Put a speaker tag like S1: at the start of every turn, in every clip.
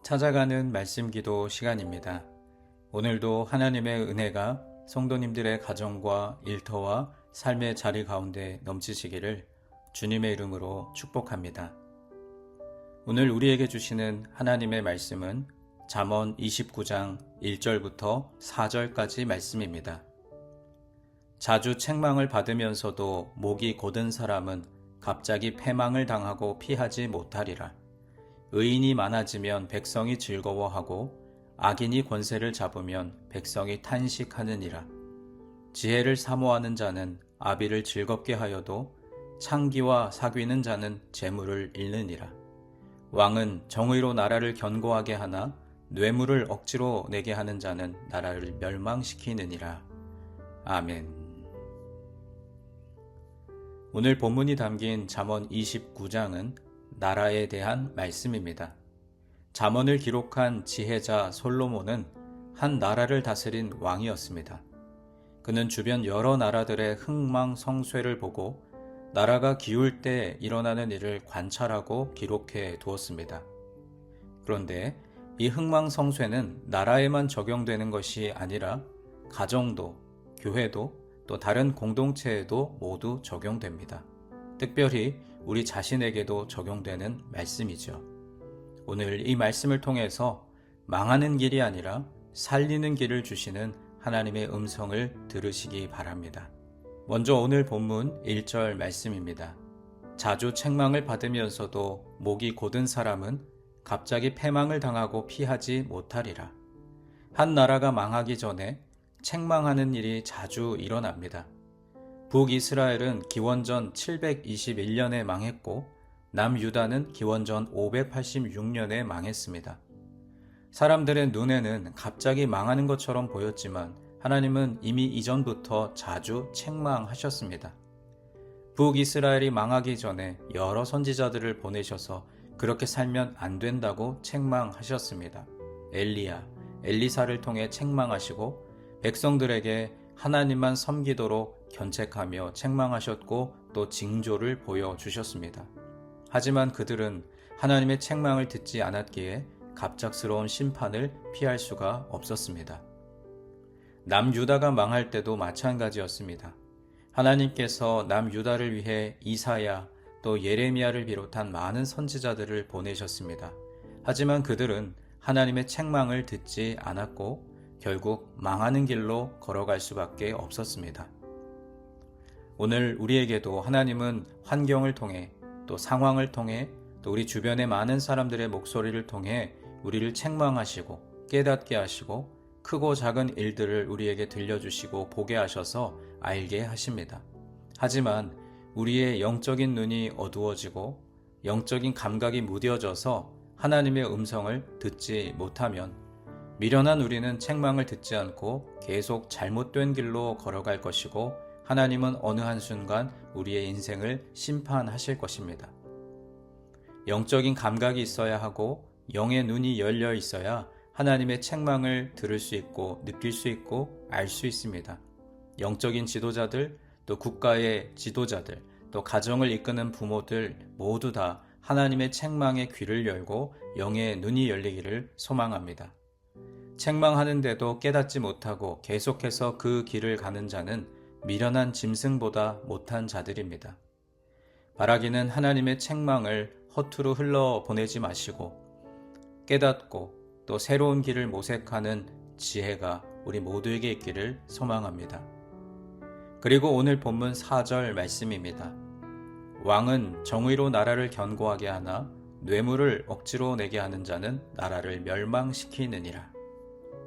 S1: 찾아가는 말씀 기도 시간입니다. 오늘도 하나님의 은혜가 성도님들의 가정과 일터와 삶의 자리 가운데 넘치시기를 주님의 이름으로 축복합니다. 오늘 우리에게 주시는 하나님의 말씀은 잠언 29장 1절부터 4절까지 말씀입니다. 자주 책망을 받으면서도 목이 곧은 사람은 갑자기 패망을 당하고 피하지 못하리라. 의인이 많아지면 백성이 즐거워하고 악인이 권세를 잡으면 백성이 탄식하느니라. 지혜를 사모하는 자는 아비를 즐겁게 하여도 창기와 사귀는 자는 재물을 잃느니라. 왕은 정의로 나라를 견고하게 하나 뇌물을 억지로 내게 하는 자는 나라를 멸망시키느니라. 아멘. 오늘 본문이 담긴 잠언 29장은 나라에 대한 말씀입니다. 잠언을 기록한 지혜자 솔로몬은 한 나라를 다스린 왕이었습니다. 그는 주변 여러 나라들의 흥망성쇠를 보고 나라가 기울 때 일어나는 일을 관찰하고 기록해 두었습니다. 그런데 이 흥망성쇠는 나라에만 적용되는 것이 아니라 가정도, 교회도, 또 다른 공동체에도 모두 적용됩니다. 특별히 우리 자신에게도 적용되는 말씀이죠. 오늘 이 말씀을 통해서 망하는 길이 아니라 살리는 길을 주시는 하나님의 음성을 들으시기 바랍니다. 먼저 오늘 본문 1절 말씀입니다. 자주 책망을 받으면서도 목이 곧은 사람은 갑자기 패망을 당하고 피하지 못하리라. 한 나라가 망하기 전에 책망하는 일이 자주 일어납니다. 북이스라엘은 기원전 721년에 망했고 남유다는 기원전 586년에 망했습니다. 사람들의 눈에는 갑자기 망하는 것처럼 보였지만 하나님은 이미 이전부터 자주 책망하셨습니다. 북이스라엘이 망하기 전에 여러 선지자들을 보내셔서 그렇게 살면 안 된다고 책망하셨습니다. 엘리야, 엘리사를 통해 책망하시고 백성들에게 하나님만 섬기도록 견책하며 책망하셨고 또 징조를 보여주셨습니다. 하지만 그들은 하나님의 책망을 듣지 않았기에 갑작스러운 심판을 피할 수가 없었습니다. 남유다가 망할 때도 마찬가지였습니다. 하나님께서 남유다를 위해 이사야 또 예레미야를 비롯한 많은 선지자들을 보내셨습니다. 하지만 그들은 하나님의 책망을 듣지 않았고 결국 망하는 길로 걸어갈 수밖에 없었습니다. 오늘 우리에게도 하나님은 환경을 통해 또 상황을 통해 또 우리 주변의 많은 사람들의 목소리를 통해 우리를 책망하시고 깨닫게 하시고 크고 작은 일들을 우리에게 들려주시고 보게 하셔서 알게 하십니다. 하지만 우리의 영적인 눈이 어두워지고 영적인 감각이 무뎌져서 하나님의 음성을 듣지 못하면 미련한 우리는 책망을 듣지 않고 계속 잘못된 길로 걸어갈 것이고 하나님은 어느 한순간 우리의 인생을 심판하실 것입니다. 영적인 감각이 있어야 하고 영의 눈이 열려 있어야 하나님의 책망을 들을 수 있고 느낄 수 있고 알 수 있습니다. 영적인 지도자들, 또 국가의 지도자들, 또 가정을 이끄는 부모들 모두 다 하나님의 책망의 귀를 열고 영의 눈이 열리기를 소망합니다. 책망하는데도 깨닫지 못하고 계속해서 그 길을 가는 자는 미련한 짐승보다 못한 자들입니다. 바라기는 하나님의 책망을 허투루 흘러보내지 마시고 깨닫고 또 새로운 길을 모색하는 지혜가 우리 모두에게 있기를 소망합니다. 그리고 오늘 본문 4절 말씀입니다. 왕은 정의로 나라를 견고하게 하나 뇌물을 억지로 내게 하는 자는 나라를 멸망시키느니라.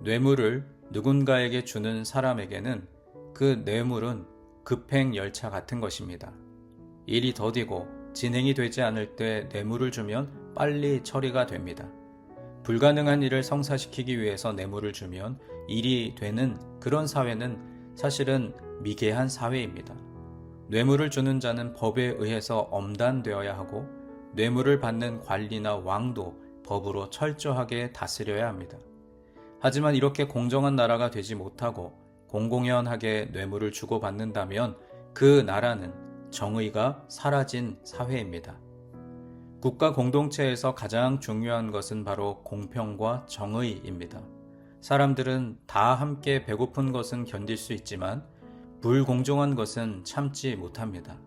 S1: 뇌물을 누군가에게 주는 사람에게는 그 뇌물은 급행열차 같은 것입니다. 일이 더디고 진행이 되지 않을 때 뇌물을 주면 빨리 처리가 됩니다. 불가능한 일을 성사시키기 위해서 뇌물을 주면 일이 되는 그런 사회는 사실은 미개한 사회입니다. 뇌물을 주는 자는 법에 의해서 엄단되어야 하고 뇌물을 받는 관리나 왕도 법으로 철저하게 다스려야 합니다. 하지만 이렇게 공정한 나라가 되지 못하고 공공연하게 뇌물을 주고받는다면 그 나라는 정의가 사라진 사회입니다. 국가 공동체에서 가장 중요한 것은 바로 공평과 정의입니다. 사람들은 다 함께 배고픈 것은 견딜 수 있지만 불공정한 것은 참지 못합니다.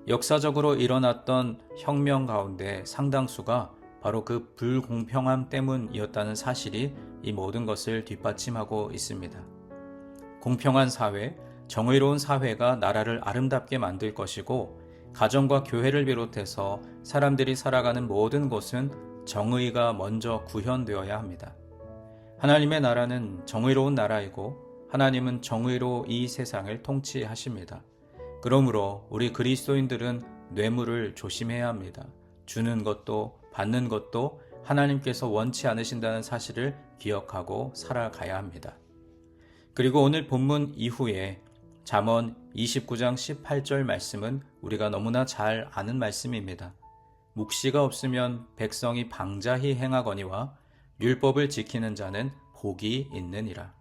S1: 역사적으로 일어났던 혁명 가운데 상당수가 바로 그 불공평함 때문이었다는 사실이 이 모든 것을 뒷받침하고 있습니다. 공평한 사회, 정의로운 사회가 나라를 아름답게 만들 것이고 가정과 교회를 비롯해서 사람들이 살아가는 모든 곳은 정의가 먼저 구현되어야 합니다. 하나님의 나라는 정의로운 나라이고 하나님은 정의로 이 세상을 통치하십니다. 그러므로 우리 그리스도인들은 뇌물을 조심해야 합니다. 주는 것도 받는 것도 하나님께서 원치 않으신다는 사실을 기억하고 살아가야 합니다. 그리고 오늘 본문 이후에 잠언 29장 18절 말씀은 우리가 너무나 잘 아는 말씀입니다. 묵시가 없으면 백성이 방자히 행하거니와 율법을 지키는 자는 복이 있느니라.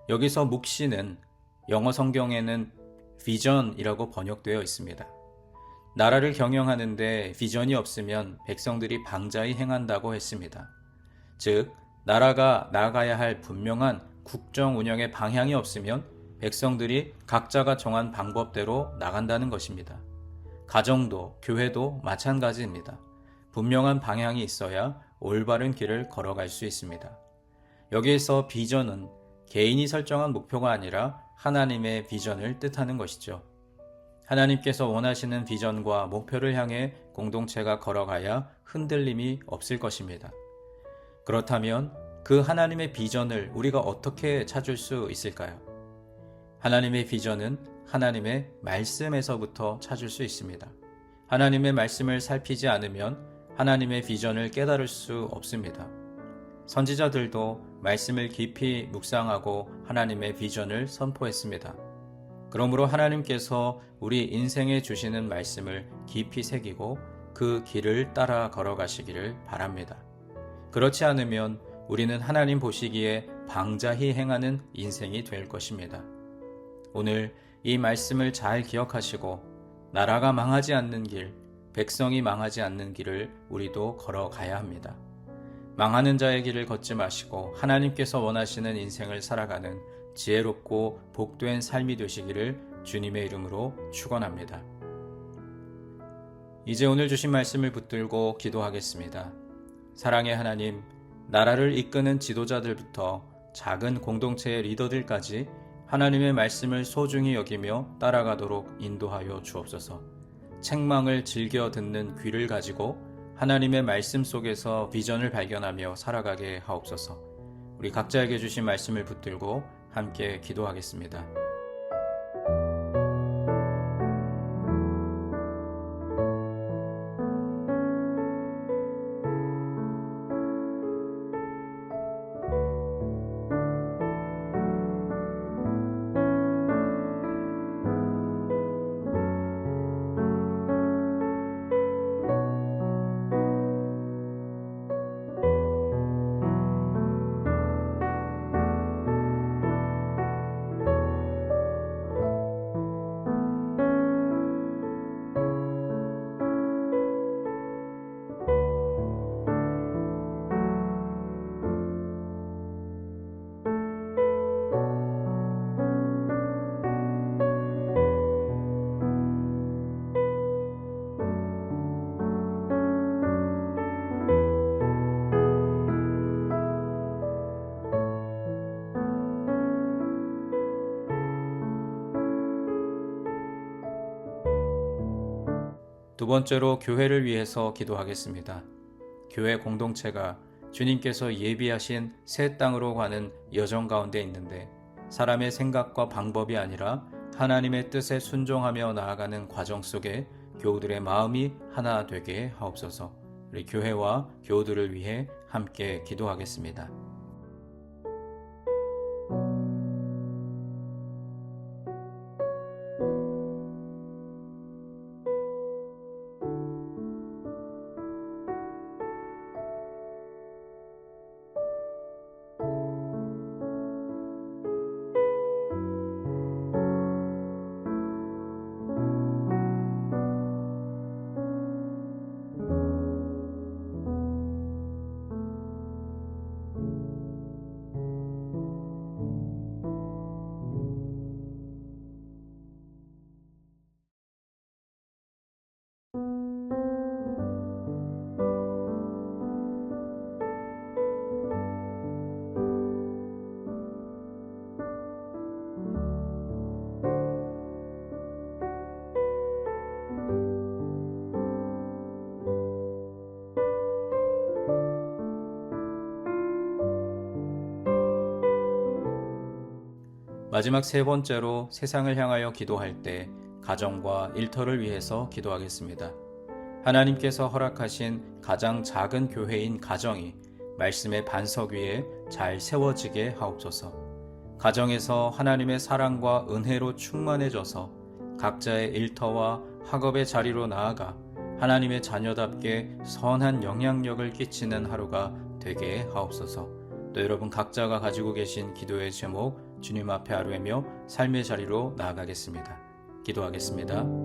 S1: 여기서 묵시는 영어 성경에는 비전이라고 번역되어 있습니다. 나라를 경영하는데 비전이 없으면 백성들이 방자히 행한다고 했습니다. 즉, 나라가 나아가야 할 분명한 국정 운영의 방향이 없으면 백성들이 각자가 정한 방법대로 나간다는 것입니다. 가정도 교회도 마찬가지입니다. 분명한 방향이 있어야 올바른 길을 걸어갈 수 있습니다. 여기에서 비전은 개인이 설정한 목표가 아니라 하나님의 비전을 뜻하는 것이죠. 하나님께서 원하시는 비전과 목표를 향해 공동체가 걸어가야 흔들림이 없을 것입니다. 그렇다면 그 하나님의 비전을 우리가 어떻게 찾을 수 있을까요? 하나님의 비전은 하나님의 말씀에서부터 찾을 수 있습니다. 하나님의 말씀을 살피지 않으면 하나님의 비전을 깨달을 수 없습니다. 선지자들도 말씀을 깊이 묵상하고 하나님의 비전을 선포했습니다. 그러므로 하나님께서 우리 인생에 주시는 말씀을 깊이 새기고 그 길을 따라 걸어가시기를 바랍니다. 그렇지 않으면 우리는 하나님 보시기에 방자히 행하는 인생이 될 것입니다. 오늘 이 말씀을 잘 기억하시고 나라가 망하지 않는 길, 백성이 망하지 않는 길을 우리도 걸어가야 합니다. 망하는 자의 길을 걷지 마시고 하나님께서 원하시는 인생을 살아가는 지혜롭고 복된 삶이 되시기를 주님의 이름으로 축원합니다. 이제 오늘 주신 말씀을 붙들고 기도하겠습니다. 사랑의 하나님, 나라를 이끄는 지도자들부터 작은 공동체의 리더들까지 하나님의 말씀을 소중히 여기며 따라가도록 인도하여 주옵소서. 책망을 즐겨 듣는 귀를 가지고 하나님의 말씀 속에서 비전을 발견하며 살아가게 하옵소서. 우리 각자에게 주신 말씀을 붙들고 함께 기도하겠습니다. 두 번째로 교회를 위해서 기도하겠습니다. 교회 공동체가 주님께서 예비하신 새 땅으로 가는 여정 가운데 있는데 사람의 생각과 방법이 아니라 하나님의 뜻에 순종하며 나아가는 과정 속에 교우들의 마음이 하나 되게 하옵소서. 우리 교회와 교우들을 위해 함께 기도하겠습니다. 마지막 세 번째로 세상을 향하여 기도할 때 가정과 일터를 위해서 기도하겠습니다. 하나님께서 허락하신 가장 작은 교회인 가정이 말씀의 반석 위에 잘 세워지게 하옵소서. 가정에서 하나님의 사랑과 은혜로 충만해져서 각자의 일터와 학업의 자리로 나아가 하나님의 자녀답게 선한 영향력을 끼치는 하루가 되게 하옵소서. 또 여러분 각자가 가지고 계신 기도의 제목 주님 앞에 아뢰며 삶의 자리로 나아가겠습니다. 기도하겠습니다.